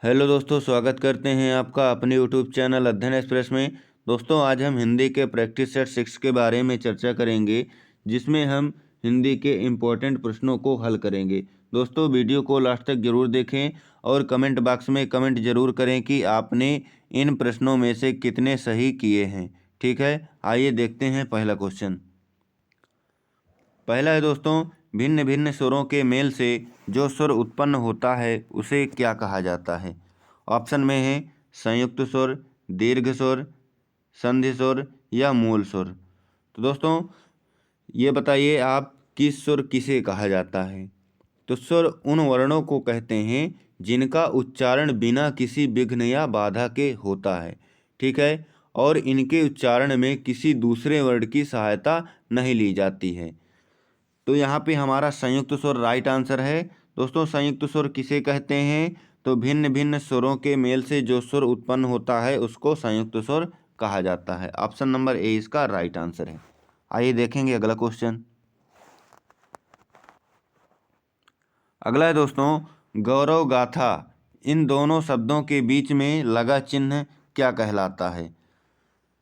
Hello दोस्तों, स्वागत करते हैं आपका अपने यूट्यूब चैनल अध्ययन एक्सप्रेस में। दोस्तों, आज हम हिंदी के प्रैक्टिस सेट 6 के बारे में चर्चा करेंगे, जिसमें हम हिंदी के इम्पोर्टेंट प्रश्नों को हल करेंगे। दोस्तों, वीडियो को लास्ट तक जरूर देखें और कमेंट बॉक्स में कमेंट जरूर करें कि आपने इन प्रश्नों में से कितने सही किए हैं। ठीक है, आइए देखते हैं पहला क्वेश्चन। पहला है दोस्तों, भिन्न भिन्न स्वरों के मेल से जो स्वर उत्पन्न होता है उसे क्या कहा जाता है। ऑप्शन में है संयुक्त स्वर, दीर्घ स्वर, संधि स्वर या मूल स्वर। तो दोस्तों, ये बताइए आप किस स्वर किसे कहा जाता है। तो स्वर उन वर्णों को कहते हैं जिनका उच्चारण बिना किसी विघ्न या बाधा के होता है। ठीक है, और इनके उच्चारण में किसी दूसरे वर्ण की सहायता नहीं ली जाती है। तो यहाँ पे हमारा संयुक्त स्वर राइट आंसर है। दोस्तों, संयुक्त स्वर किसे कहते हैं? तो भिन्न भिन्न स्वरों के मेल से जो स्वर उत्पन्न होता है उसको संयुक्त स्वर कहा जाता है। ऑप्शन नंबर ए इसका राइट आंसर है। आइए देखेंगे अगला क्वेश्चन। अगला है दोस्तों, गौरव गाथा, इन दोनों शब्दों के बीच में लगा चिन्ह क्या कहलाता है।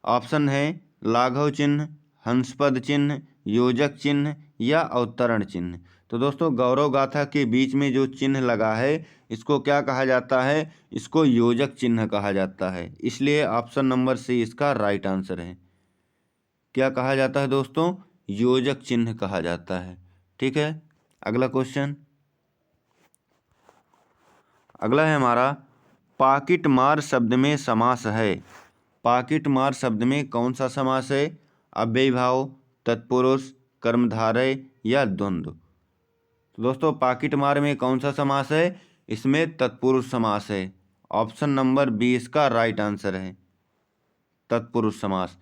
ऑप्शन है लाघव चिन्ह, हंसपद चिन्ह, योजक चिन्ह या अवतरण चिन्ह। तो दोस्तों, गौरव गाथा के बीच में जो चिन्ह लगा है इसको क्या कहा जाता है? इसको योजक चिन्ह कहा जाता है। इसलिए ऑप्शन नंबर सी इसका राइट आंसर है। क्या कहा जाता है दोस्तों? योजक चिन्ह कहा जाता है। ठीक है, अगला क्वेश्चन। अगला है हमारा, पाकिट मार शब्द में समास है। पाकिट मार शब्द में कौन सा समास है? अव्ययीभाव, तत्पुरुष, कर्मधारय या द्वंद्व। तो दोस्तों, पाकिट मार में कौन सा समास है? इसमें तत्पुरुष समास है। ऑप्शन नंबर बी इसका राइट आंसर है, तत्पुरुष समास।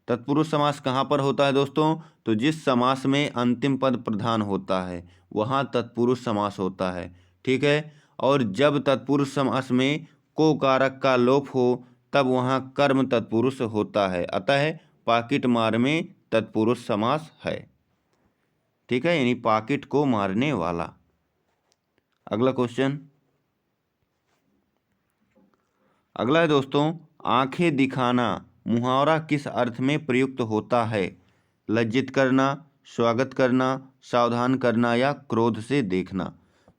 तत्पुरुष समास कहाँ पर होता है दोस्तों? तो जिस समास में अंतिम पद प्रधान होता है वहाँ तत्पुरुष समास होता है। ठीक है, और जब तत्पुरुष समास में को कारक का लोप हो तब वहाँ कर्म तत्पुरुष होता है। अतः पाकिट मार में तत्पुरुष समास है। ठीक है, यानी पाकिट को मारने वाला। अगला क्वेश्चन। अगला है दोस्तों, आंखें दिखाना मुहावरा किस अर्थ में प्रयुक्त होता है? लज्जित करना, स्वागत करना, सावधान करना या क्रोध से देखना।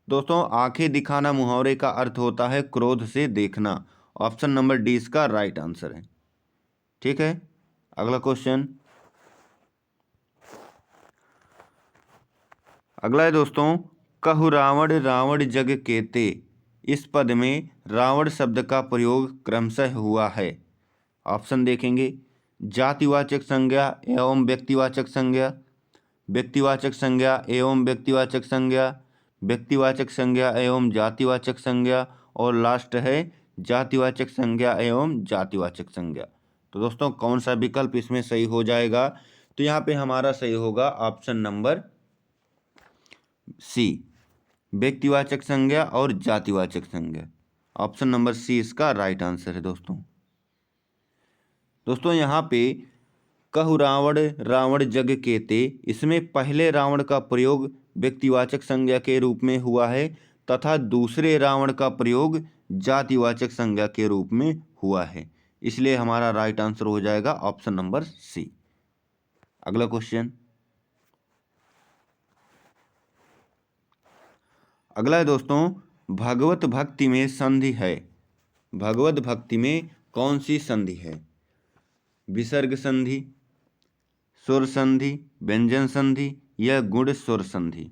दोस्तों, आंखें दिखाना मुहावरे का अर्थ होता है क्रोध से देखना। ऑप्शन नंबर डी इसका राइट आंसर है। ठीक है, अगला क्वेश्चन। अगला है दोस्तों, कहु रावण रावण जग केते, इस पद में रावण शब्द का प्रयोग क्रमशः हुआ है। ऑप्शन देखेंगे, जातिवाचक संज्ञा एवं व्यक्तिवाचक संज्ञा, व्यक्तिवाचक संज्ञा एवं व्यक्तिवाचक संज्ञा, व्यक्तिवाचक संज्ञा एवं जातिवाचक संज्ञा, और लास्ट है जातिवाचक संज्ञा एवं जातिवाचक संज्ञा। तो दोस्तों, कौन सा विकल्प इसमें सही हो जाएगा? तो यहाँ पे हमारा सही होगा ऑप्शन नंबर सी, व्यक्तिवाचक संज्ञा और जातिवाचक संज्ञा। ऑप्शन नंबर सी इसका राइट आंसर है दोस्तों। दोस्तों, यहाँ पे कहु रावण रावण जग केते, इसमें पहले रावण का प्रयोग व्यक्तिवाचक संज्ञा के रूप में हुआ है तथा दूसरे रावण का प्रयोग जातिवाचक संज्ञा के रूप में हुआ है। इसलिए हमारा राइट आंसर हो जाएगा ऑप्शन नंबर सी। अगला क्वेश्चन। अगला है दोस्तों, भगवत भक्ति में संधि है। भगवत भक्ति में कौन सी संधि है? विसर्ग संधि, सुर संधि, व्यंजन संधि या गुण सुर संधि।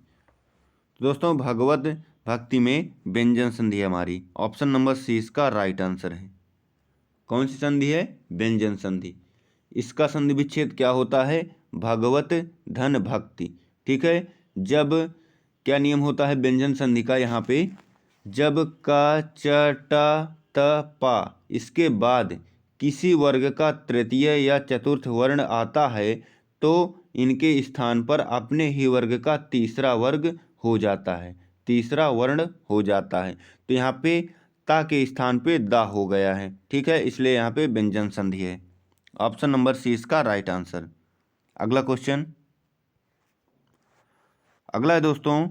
दोस्तों, भगवत भक्ति में व्यंजन संधि है हमारी। ऑप्शन नंबर सी इसका राइट आंसर है। कौन सी संधि है? व्यंजन संधि। इसका संधि विच्छेद क्या होता है? भगवत धन भक्ति। ठीक है, जब क्या नियम होता है व्यंजन संधि का? यहाँ पे जब का च ट त पा इसके बाद किसी वर्ग का तृतीय या चतुर्थ वर्ण आता है तो इनके स्थान पर अपने ही वर्ग का तीसरा वर्ग हो जाता है, तीसरा वर्ण हो जाता है। तो यहाँ पे ता के स्थान पे दा हो गया है। ठीक है, इसलिए यहाँ पे व्यंजन संधि है। ऑप्शन नंबर सी इसका राइट आंसर। अगला क्वेश्चन। अगला है दोस्तों,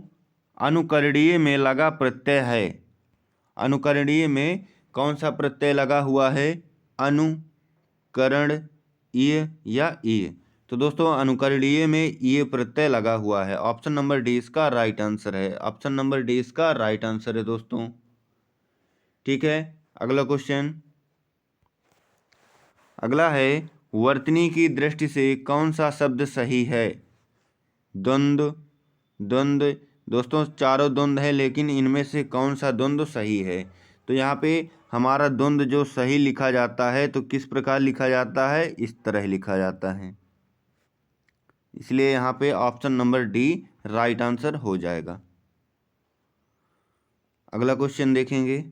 अनुकरणीय में लगा प्रत्यय है। अनुकरणीय में कौन सा प्रत्यय लगा हुआ है? अनु, करण, ईय या ईय? तो दोस्तों अनुकरणीय में ईय प्रत्यय लगा हुआ है। ऑप्शन नंबर डी इसका राइट आंसर है। ऑप्शन नंबर डी इसका राइट आंसर है दोस्तों। ठीक है, अगला क्वेश्चन। अगला है, वर्तनी की दृष्टि से कौन सा शब्द सही है? द्वंद्व, द्वंद्व। दोस्तों चारों द्वंद्व है, लेकिन इनमें से कौन सा द्वंद्व सही है? तो यहाँ पे हमारा द्वंद्व जो सही लिखा जाता है तो किस प्रकार लिखा जाता है? इस तरह लिखा जाता है। इसलिए यहाँ पे option number D right answer हो जाएगा। अगला क्वेश्चन देखेंगे।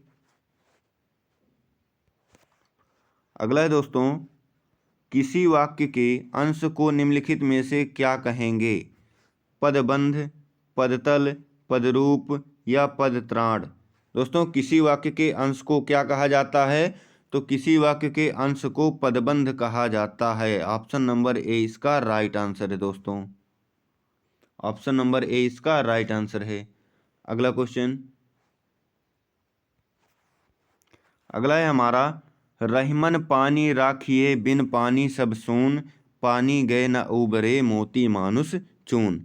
अगला है दोस्तों, किसी वाक्य के अंश को निम्नलिखित में से क्या कहेंगे? पदबंध, पदतल, पदरूप या पदत्राण? दोस्तों किसी वाक्य के अंश को क्या कहा जाता है? तो किसी वाक्य के अंश को पदबंध कहा जाता है। ऑप्शन नंबर ए इसका राइट आंसर है दोस्तों। ऑप्शन नंबर ए इसका राइट आंसर है। अगला क्वेश्चन। अगला है हमारा, रहीमन पानी राखिए बिन पानी सब सून, पानी गए न उबरे मोती मानुष चून।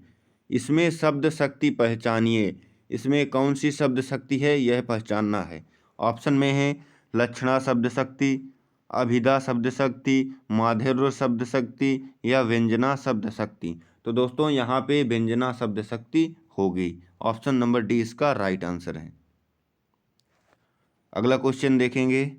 इसमें शब्द शक्ति पहचानिए। इसमें कौन सी शब्द शक्ति है यह पहचानना है। ऑप्शन में है लक्षणा शब्द शक्ति, अभिधा शब्द शक्ति, माधुर्य शब्द शक्ति या व्यंजना शब्द शक्ति? तो दोस्तों यहाँ पे व्यंजना शब्द शक्ति होगी। ऑप्शन नंबर डी इसका राइट आंसर है। अगला क्वेश्चन देखेंगे।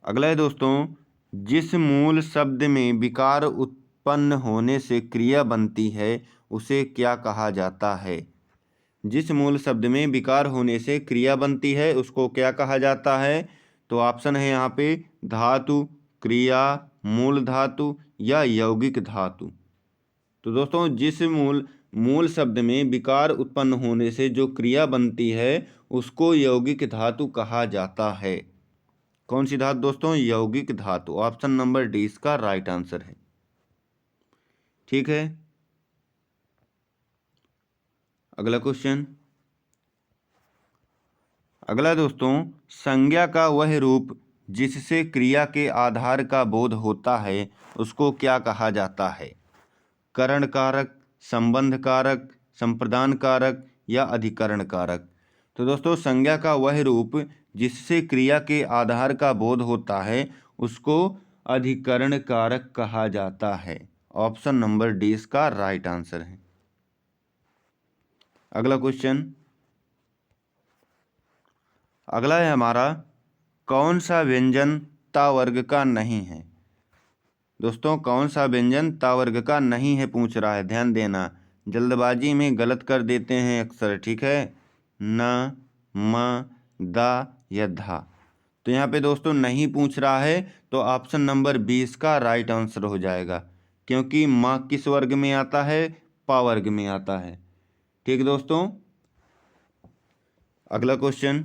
अगला है दोस्तों, जिस मूल शब्द में विकार उत्पन्न होने से क्रिया बनती है उसे क्या कहा जाता है? जिस मूल शब्द में विकार होने से क्रिया बनती है उसको क्या कहा जाता है? तो ऑप्शन है यहाँ पे धातु, क्रिया, मूल धातु या यौगिक धातु? तो दोस्तों जिस मूल शब्द में विकार उत्पन्न होने से जो क्रिया बनती है उसको यौगिक धातु कहा जाता है। कौन सी धातु दोस्तों? यौगिक धातु। ऑप्शन नंबर डी इसका राइट आंसर है। ठीक है, अगला क्वेश्चन। अगला दोस्तों, संज्ञा का वह रूप जिससे क्रिया के आधार का बोध होता है उसको क्या कहा जाता है? करण कारक, संबंध कारक, संप्रदान कारक या अधिकरण कारक? तो दोस्तों संज्ञा का वह रूप जिससे क्रिया के आधार का बोध होता है उसको अधिकरण कारक कहा जाता है। ऑप्शन नंबर डी इसका राइट आंसर है। अगला क्वेश्चन। अगला है हमारा, कौन सा व्यंजन ता वर्ग का नहीं है? दोस्तों कौन सा व्यंजन ता वर्ग का नहीं है पूछ रहा है। ध्यान देना, जल्दबाजी में गलत कर देते हैं अक्सर। ठीक है, न, म, दा या धा? तो यहाँ पे दोस्तों नहीं पूछ रहा है तो ऑप्शन नंबर 20 का राइट आंसर हो जाएगा, क्योंकि म किस वर्ग में आता है? पा वर्ग में आता है। ठीक दोस्तों, अगला क्वेश्चन।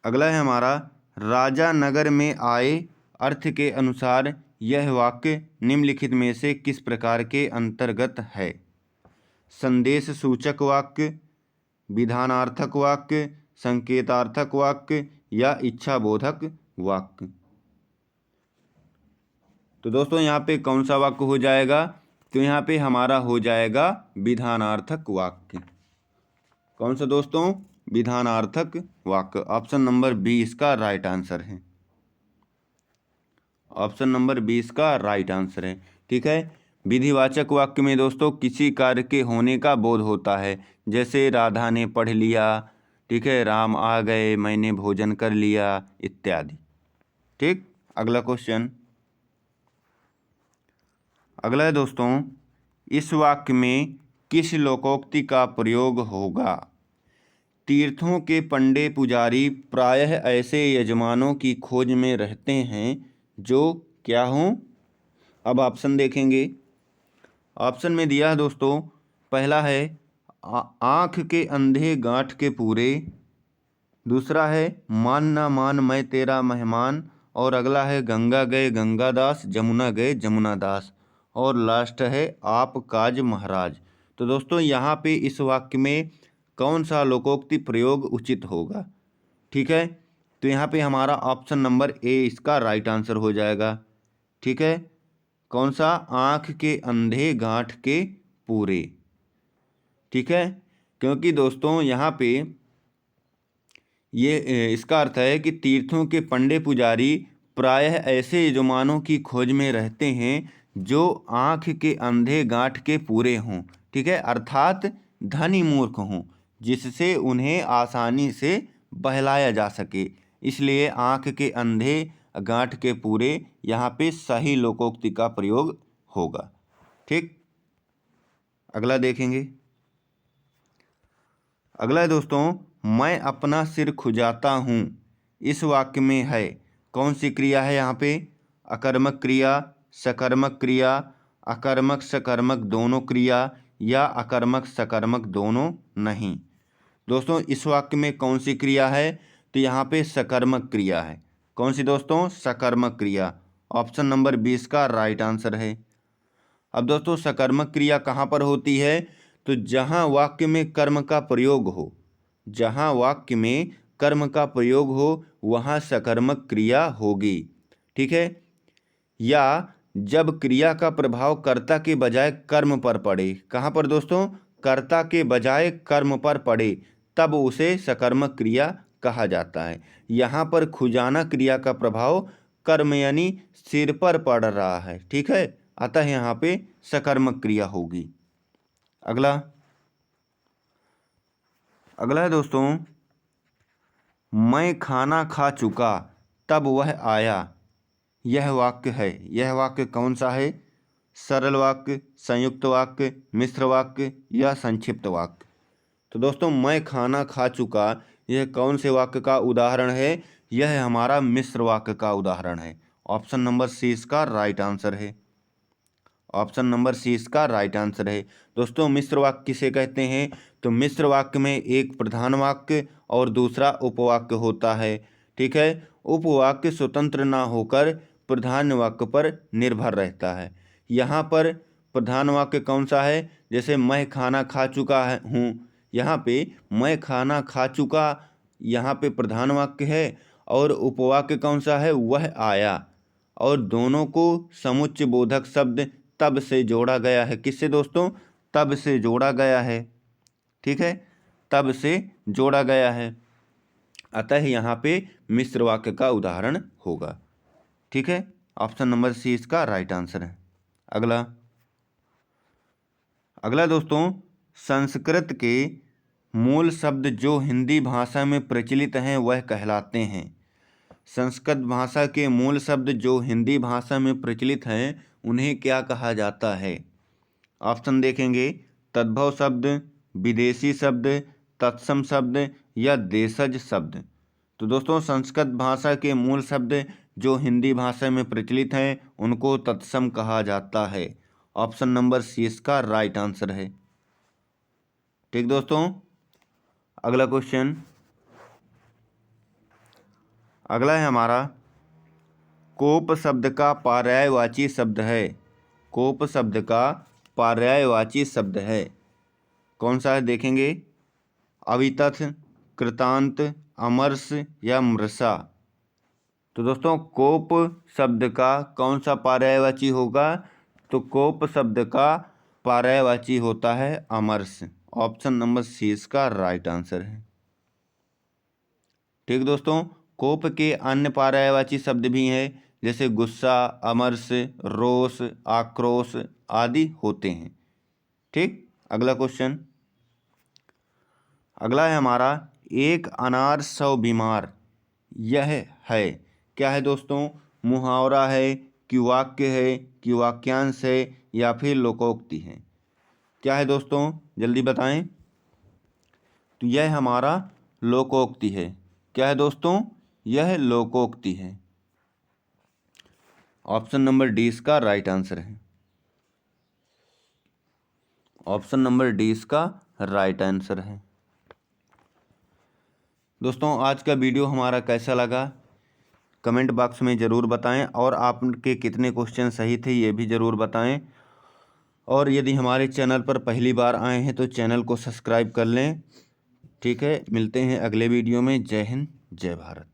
अगला है हमारा, राजा नगर में आए अर्थ के अनुसार यह वाक्य निम्नलिखित में से किस प्रकार के अंतर्गत है? संदेश सूचक वाक्य, विधानार्थक वाक्य, संकेतार्थक वाक्य या इच्छाबोधक वाक्य? तो दोस्तों यहाँ पे कौन सा वाक्य हो जाएगा? तो यहाँ पे हमारा हो जाएगा विधानार्थक वाक्य। कौन सा दोस्तों? विधानार्थक वाक्य। ऑप्शन नंबर 20 का राइट आंसर है। ऑप्शन नंबर 20 का राइट आंसर है। ठीक है, विधिवाचक वाक्य में दोस्तों किसी कार्य के होने का बोध होता है, जैसे राधा ने पढ़ लिया, ठीक है, राम आ गए, मैंने भोजन कर लिया इत्यादि। ठीक, अगला क्वेश्चन। अगला है दोस्तों, इस वाक्य में किस लोकोक्ति का प्रयोग होगा? तीर्थों के पंडे पुजारी प्रायः ऐसे यजमानों की खोज में रहते हैं जो क्या हों? अब ऑप्शन देखेंगे। ऑप्शन में दिया है दोस्तों, पहला है आँख के अंधे गांठ के पूरे, दूसरा है मान ना मान मैं तेरा मेहमान, और अगला है गंगा गए गंगादास, जमुना गए जमुनादास, और लास्ट है आप काज महाराज। तो दोस्तों यहाँ पे इस वाक्य में कौन सा लोकोक्ति प्रयोग उचित होगा। ठीक है, तो यहाँ पे हमारा ऑप्शन नंबर ए इसका राइट आंसर हो जाएगा। ठीक है, कौन सा, आँख के अंधे गांठ के पूरे। ठीक है, क्योंकि दोस्तों यहाँ पे ये इसका अर्थ है कि तीर्थों के पंडे पुजारी प्रायः ऐसे यजमानों की खोज में रहते हैं जो आँख के अंधे गांठ के पूरे हों। ठीक है, अर्थात धनी मूर्ख हों, जिससे उन्हें आसानी से बहलाया जा सके। इसलिए आँख के अंधे गांठ के पूरे यहाँ पे सही लोकोक्ति का प्रयोग होगा। ठीक, अगला देखेंगे। अगला है दोस्तों, मैं अपना सिर खुजाता हूँ, इस वाक्य में है कौन सी क्रिया है यहाँ पे। अकर्मक क्रिया, सकर्मक क्रिया, अकर्मक सकर्मक दोनों क्रिया, या अकर्मक सकर्मक दोनों नहीं। दोस्तों इस वाक्य में कौन सी क्रिया है, तो यहाँ पे सकर्मक क्रिया है। कौन सी दोस्तों, सकर्मक क्रिया। ऑप्शन नंबर 20 का राइट आंसर है। अब दोस्तों सकर्मक क्रिया कहाँ पर होती है, तो जहाँ वाक्य में कर्म का प्रयोग हो, जहाँ वाक्य में कर्म का प्रयोग हो वहाँ सकर्मक क्रिया होगी। ठीक है, या जब क्रिया का प्रभाव कर्ता के बजाय कर्म पर पड़े। कहाँ पर दोस्तों, कर्ता के बजाय कर्म पर पड़े, तब उसे सकर्मक क्रिया कहा जाता है। यहाँ पर खुजाना क्रिया का प्रभाव कर्म यानी सिर पर पड़ रहा है। ठीक है, अतः यहाँ पे सकर्मक क्रिया होगी। अगला है दोस्तों, मैं खाना खा चुका तब वह आया। यह वाक्य है, यह वाक्य कौन सा है। सरल वाक्य, संयुक्त वाक्य, मिश्र वाक्य, या संक्षिप्त वाक्य। तो दोस्तों मैं खाना खा चुका, यह कौन से वाक्य का उदाहरण है। यह हमारा मिश्र वाक्य का उदाहरण है। ऑप्शन नंबर सी इसका राइट आंसर है। ऑप्शन नंबर सी इसका राइट आंसर है। दोस्तों मिश्र वाक्य किसे कहते हैं, तो मिश्र वाक्य में एक प्रधान वाक्य और दूसरा उपवाक्य होता है। ठीक है, उपवाक्य स्वतंत्र ना होकर प्रधान वाक्य पर निर्भर रहता है। यहाँ पर प्रधान वाक्य कौन सा है, जैसे मैं खाना खा चुका हूँ, यहाँ पे मैं खाना खा चुका, यहाँ पे प्रधान वाक्य है, और उपवाक्य कौन सा है, वह आया। और दोनों को समुच्चय बोधक शब्द तब से जोड़ा गया है। किससे दोस्तों, तब से जोड़ा गया है। ठीक है, तब से जोड़ा गया है, अतः यहाँ पे मिश्र वाक्य का उदाहरण होगा। ठीक है, ऑप्शन नंबर सी इसका राइट आंसर है। अगला दोस्तों, संस्कृत के मूल शब्द जो हिंदी भाषा में प्रचलित हैं वह कहलाते हैं। संस्कृत भाषा के मूल शब्द जो हिंदी भाषा में प्रचलित हैं उन्हें क्या कहा जाता है। ऑप्शन देखेंगे, तद्भव शब्द, विदेशी शब्द, तत्सम शब्द, या देशज शब्द। तो दोस्तों संस्कृत भाषा के मूल शब्द जो हिंदी भाषा में प्रचलित हैं उनको तत्सम कहा जाता है। ऑप्शन नंबर सी इसका राइट आंसर है। ठीक दोस्तों, अगला क्वेश्चन, अगला है हमारा, कोप शब्द का पर्यायवाची शब्द है। कोप शब्द का पर्यायवाची शब्द है, कौन सा है देखेंगे, अवितथ, कृतांत, अमरस, या मृषा। तो दोस्तों कोप शब्द का कौन सा पर्यायवाची होगा, तो कोप शब्द का पर्यायवाची होता है अमरस। ऑप्शन नंबर सी इसका राइट आंसर है। ठीक दोस्तों, कोप के अन्य पर्यायवाची शब्द भी हैं, जैसे गुस्सा, अमरस, रोष, आक्रोश आदि होते हैं। ठीक, अगला क्वेश्चन, अगला है हमारा, एक अनार 100 बीमार। यह है क्या है दोस्तों, मुहावरा है कि वाक्य है कि वाक्यांश है या फिर लोकोक्ति है। क्या है दोस्तों, जल्दी बताएं। तो यह हमारा लोकोक्ति है। क्या है दोस्तों, यह लोकोक्ति है। ऑप्शन नंबर डी इसका राइट आंसर है। ऑप्शन नंबर डी इसका राइट आंसर है। दोस्तों आज का वीडियो हमारा कैसा लगा कमेंट बॉक्स में ज़रूर बताएं, और आपके कितने क्वेश्चन सही थे ये भी ज़रूर बताएं। और यदि हमारे चैनल पर पहली बार आए हैं तो चैनल को सब्सक्राइब कर लें ठीक है, मिलते हैं अगले वीडियो में। जय हिंद, जय भारत।